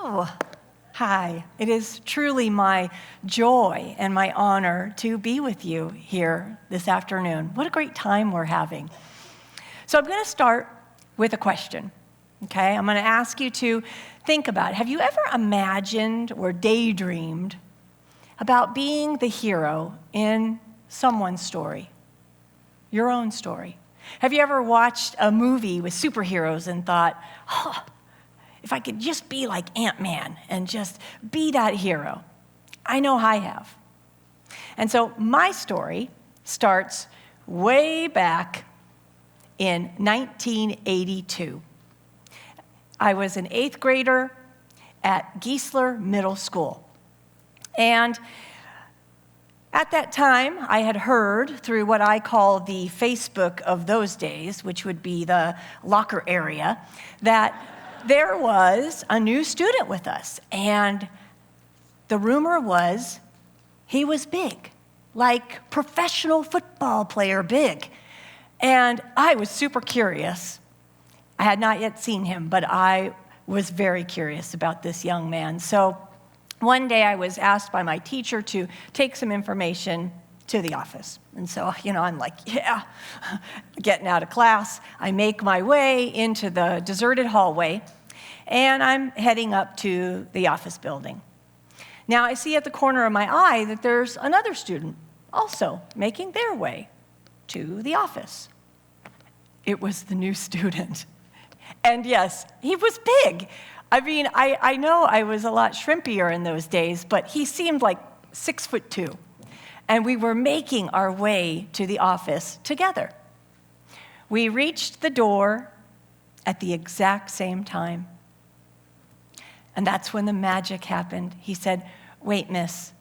Oh, hi. It is truly my joy and my honor to be with you here this afternoon. What a great time we're having. So I'm going to start with a question, okay? I'm going to ask you to think about it. Have you ever imagined or daydreamed about being the hero in someone's story, your own story? Have you ever watched a movie with superheroes and thought, oh, if I could just be like Ant-Man and just be that hero? I know I have. And so my story starts way back in 1982. I was an 8th grader at Geisler Middle School. And at that time, I had heard through what I call the Facebook of those days, which would be the locker area, that there was a new student with us. And the rumor was he was big, like professional football player big. And I was super curious. I had not yet seen him, but I was very curious about this young man. So one day I was asked by my teacher to take some information to the office. And so, I'm like, yeah, getting out of class. I make my way into the deserted hallway, and I'm heading up to the office building. Now, I see at the corner of my eye that there's another student also making their way to the office. It was the new student. And yes, he was big. I mean, I know I was a lot shrimpier in those days, but he seemed like 6'2". And we were making our way to the office together. We reached the door at the exact same time. And that's when the magic happened. He said, "Wait, miss,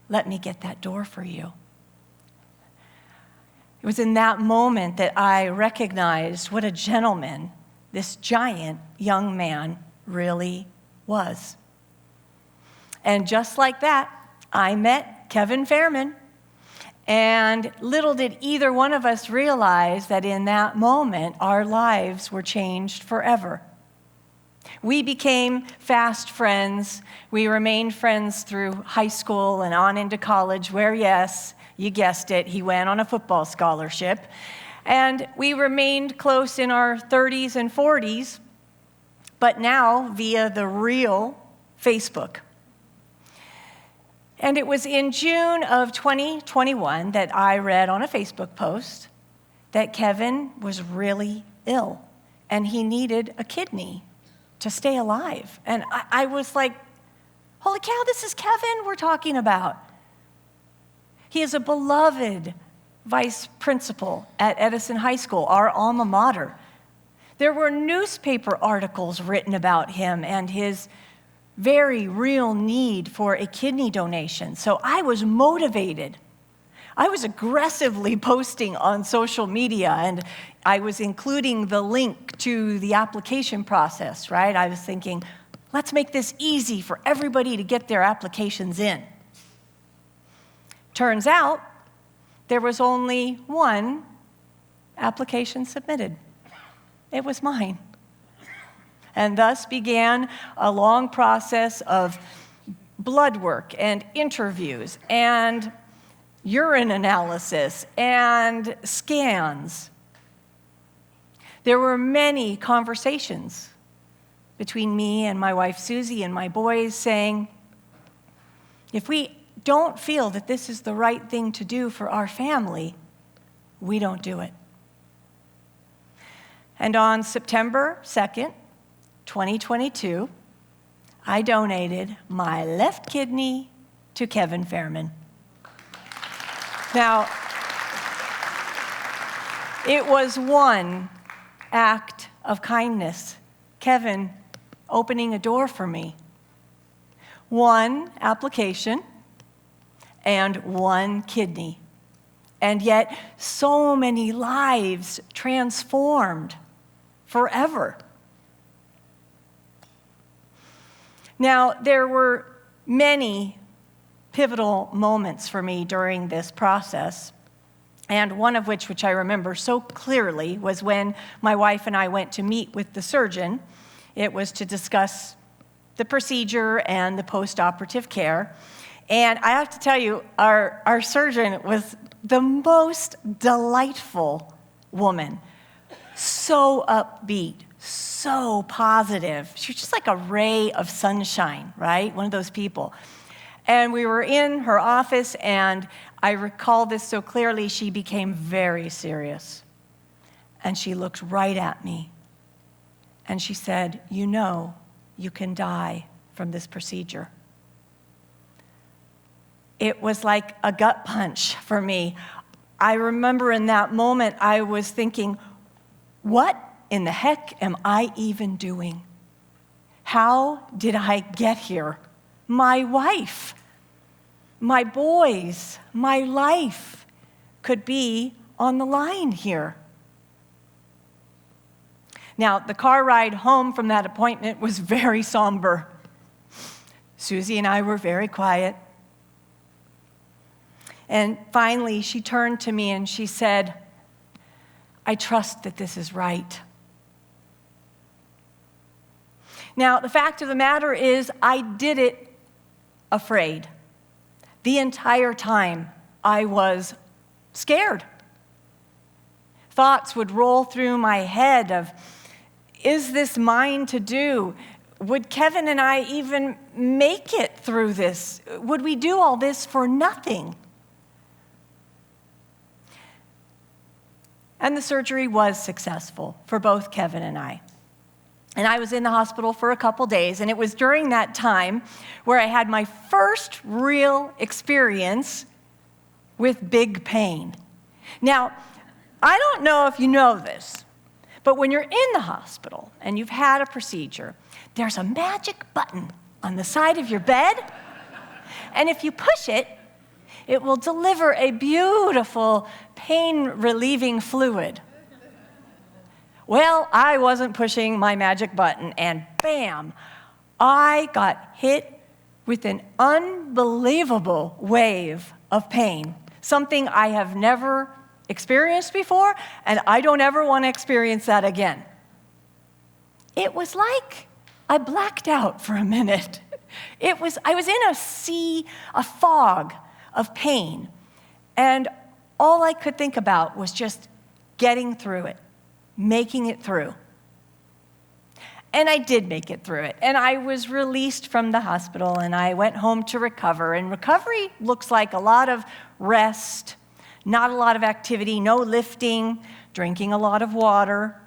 let me get that door for you." It was in that moment that I recognized what a gentleman this giant young man really was. And just like that, I met Kevin Fairman. And little did either one of us realize that in that moment, our lives were changed forever. We became fast friends. We remained friends through high school and on into college, where, yes, you guessed it, he went on a football scholarship. And we remained close in our 30s and 40s, but now via the real Facebook. And it was in June of 2021 that I read on a Facebook post that Kevin was really ill and he needed a kidney to stay alive. And I was like, holy cow, this is Kevin we're talking about. He is a beloved vice principal at Edison High School, our alma mater. There were newspaper articles written about him and his very real need for a kidney donation. So I was motivated. I was aggressively posting on social media, and I was including the link to the application process, right? I was thinking, let's make this easy for everybody to get their applications in. Turns out, there was only one application submitted. It was mine. And thus began a long process of blood work and interviews and urine analysis and scans. There were many conversations between me and my wife Susie and my boys saying, if we don't feel that this is the right thing to do for our family, we don't do it. And on September 2nd, 2022, I donated my left kidney to Kevin Fairman. Now, it was one act of kindness, Kevin opening a door for me. One application and one kidney. And yet, so many lives transformed forever. Now, there were many pivotal moments for me during this process, and one of which I remember so clearly was when my wife and I went to meet with the surgeon. It was to discuss the procedure and the post-operative care. And I have to tell you, our surgeon was the most delightful woman. So upbeat, so positive. She was just like a ray of sunshine, right? One of those people. And we were in her office, and I recall this so clearly, she became very serious. And she looked right at me. And she said, "You know, you can die from this procedure." It was like a gut punch for me. I remember in that moment, I was thinking, what in the heck am I even doing? How did I get here? My wife, my boys, my life could be on the line here. Now, the car ride home from that appointment was very somber. Susie and I were very quiet. And finally, she turned to me and she said, "I trust that this is right." Now, the fact of the matter is, I did it afraid. The entire time, I was scared. Thoughts would roll through my head of, is this mine to do? Would Kevin and I even make it through this? Would we do all this for nothing? And the surgery was successful for both Kevin and I. And I was in the hospital for a couple days, and it was during that time where I had my first real experience with big pain. Now, I don't know if you know this, but when you're in the hospital and you've had a procedure, there's a magic button on the side of your bed, and if you push it, it will deliver a beautiful pain-relieving fluid. Well, I wasn't pushing my magic button, and bam, I got hit with an unbelievable wave of pain, something I have never experienced before, and I don't ever want to experience that again. It was like I blacked out for a minute. I was in a fog of pain, and all I could think about was just getting through it, making it through. And I did make it through it, and I was released from the hospital, and I went home to recover, and recovery looks like a lot of rest, not a lot of activity, no lifting, drinking a lot of water.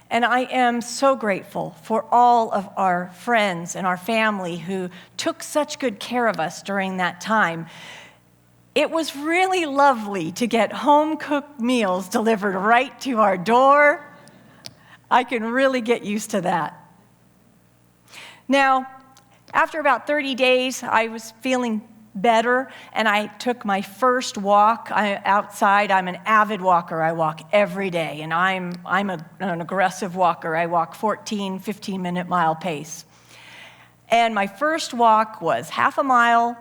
And I am so grateful for all of our friends and our family who took such good care of us during that time. It was really lovely to get home-cooked meals delivered right to our door. I can really get used to that. Now, after about 30 days, I was feeling better, and I took my first walk outside. I'm an avid walker. I walk every day, and I'm an aggressive walker. I walk 14, 15-minute mile pace. And my first walk was half a mile.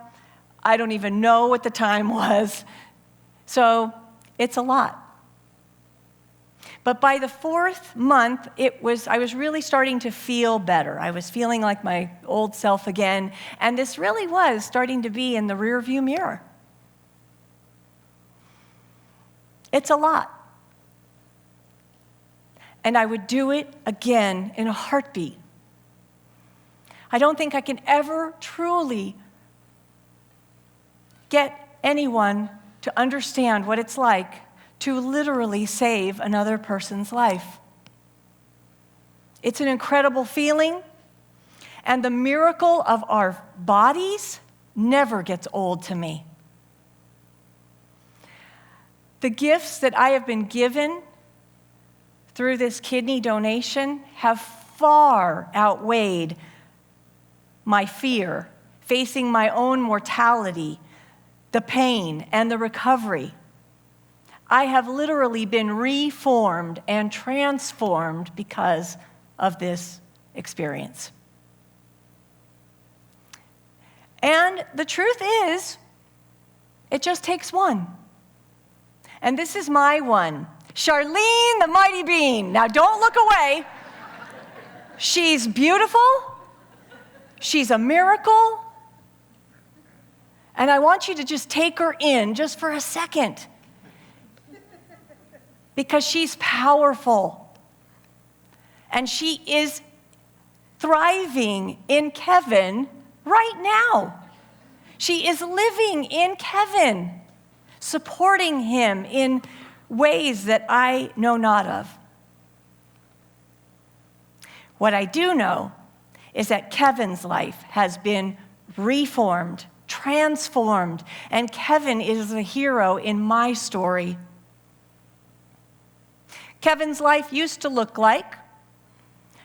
I don't even know what the time was. So it's a lot. But by the 4th month, I was really starting to feel better. I was feeling like my old self again, and this really was starting to be in the rearview mirror. It's a lot. And I would do it again in a heartbeat. I don't think I can ever truly get anyone to understand what it's like to literally save another person's life. It's an incredible feeling, and the miracle of our bodies never gets old to me. The gifts that I have been given through this kidney donation have far outweighed my fear, facing my own mortality, the pain, and the recovery. I have literally been reformed and transformed because of this experience. And the truth is, it just takes one. And this is my one, Charlene the Mighty Bean. Now don't look away. She's beautiful. She's a miracle. And I want you to just take her in just for a second. Because she's powerful. And she is thriving in Kevin right now. She is living in Kevin, supporting him in ways that I know not of. What I do know is that Kevin's life has been reformed, transformed, and Kevin is a hero in my story. Kevin's life used to look like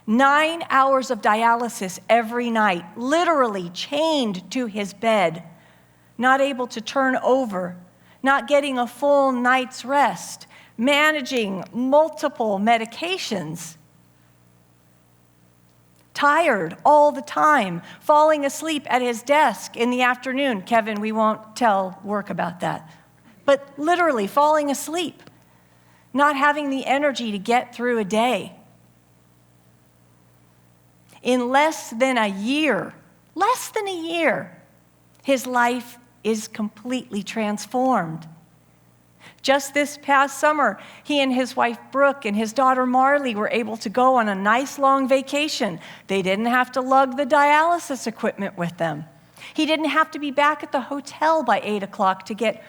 9 hours of dialysis every night, literally chained to his bed, not able to turn over, not getting a full night's rest, managing multiple medications, tired all the time, falling asleep at his desk in the afternoon. Kevin, we won't tell work about that. But literally falling asleep, not having the energy to get through a day. In less than a year, his life is completely transformed. Just this past summer, he and his wife Brooke and his daughter Marley were able to go on a nice long vacation. They didn't have to lug the dialysis equipment with them. He didn't have to be back at the hotel by 8 o'clock to get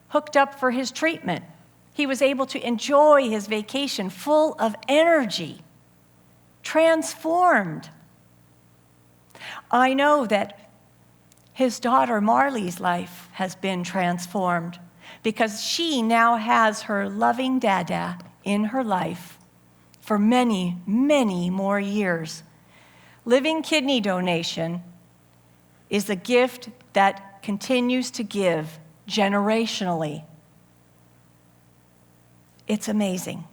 hooked up for his treatment. He was able to enjoy his vacation full of energy, transformed. I know that his daughter Marley's life has been transformed because she now has her loving dada in her life for many, many more years. Living kidney donation is a gift that continues to give generationally. It's amazing.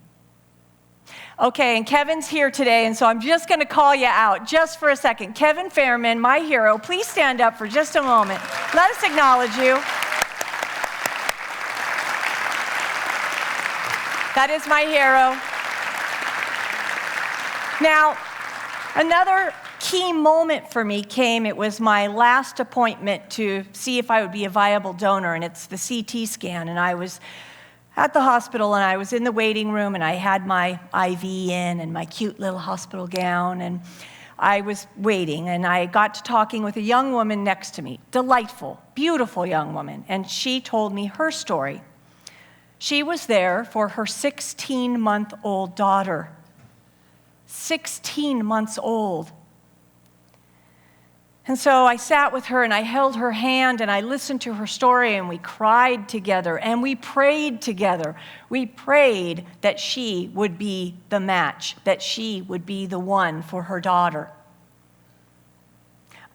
Okay, and Kevin's here today, and so I'm just going to call you out just for a second. Kevin Fairman, my hero, please stand up for just a moment. Let us acknowledge you. That is my hero. Now, another key moment for me came, it was my last appointment to see if I would be a viable donor, and it's the CT scan, and I was at the hospital, and I was in the waiting room, and I had my IV in and my cute little hospital gown, and I was waiting, and I got to talking with a young woman next to me, delightful, beautiful young woman, and she told me her story. She was there for her 16-month-old daughter. 16 months old. And so I sat with her and I held her hand and I listened to her story and we cried together and we prayed together. We prayed that she would be the match, that she would be the one for her daughter.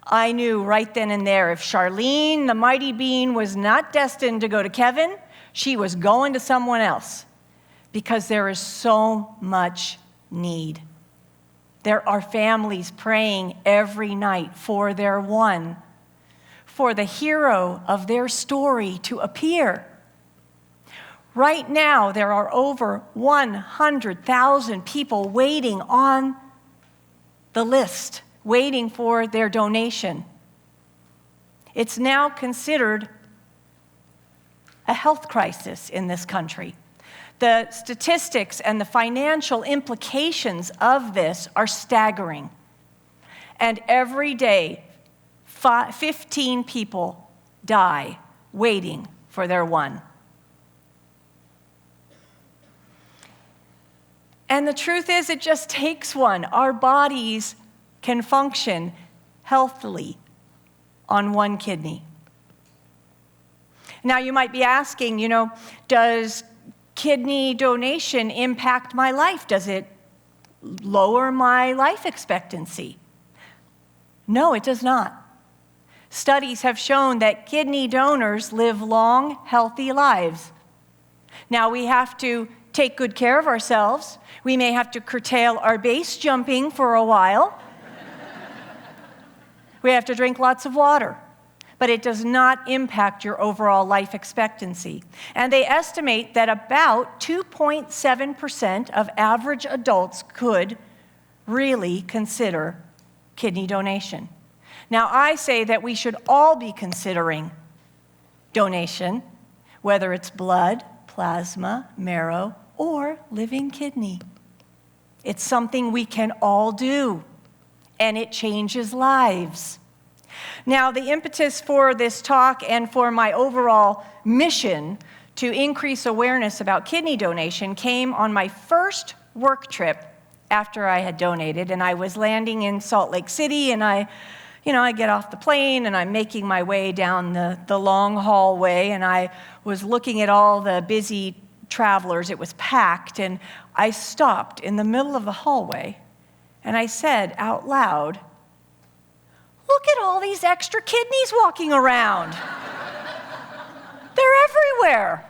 I knew right then and there if Charlene, the mighty bean, was not destined to go to Kevin, she was going to someone else because there is so much need. There are families praying every night for their one, for the hero of their story to appear. Right now, there are over 100,000 people waiting on the list, waiting for their donation. It's now considered a health crisis in this country. The statistics and the financial implications of this are staggering. And every day, 15 people die waiting for their one. And the truth is, it just takes one. Our bodies can function healthily on one kidney. Now, you might be asking, does kidney donation impact my life? Does it lower my life expectancy? No, it does not. Studies have shown that kidney donors live long, healthy lives. Now, we have to take good care of ourselves. We may have to curtail our base jumping for a while. We have to drink lots of water. But it does not impact your overall life expectancy. And they estimate that about 2.7% of average adults could really consider kidney donation. Now, I say that we should all be considering donation, whether it's blood, plasma, marrow, or living kidney. It's something we can all do, and it changes lives. Now, the impetus for this talk and for my overall mission to increase awareness about kidney donation came on my first work trip after I had donated, and I was landing in Salt Lake City, and I get off the plane, and I'm making my way down the long hallway, and I was looking at all the busy travelers. It was packed, and I stopped in the middle of the hallway, and I said out loud, "Look at all these extra kidneys walking around. They're everywhere."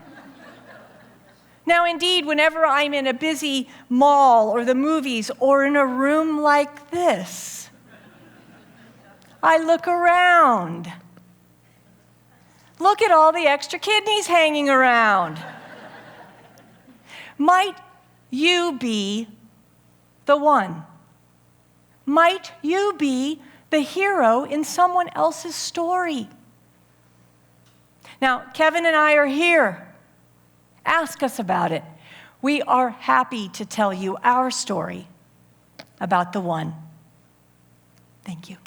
Now, indeed, whenever I'm in a busy mall or the movies or in a room like this, I look around. Look at all the extra kidneys hanging around. Might you be the one? Might you be the hero in someone else's story? Now, Kevin and I are here. Ask us about it. We are happy to tell you our story about the one. Thank you.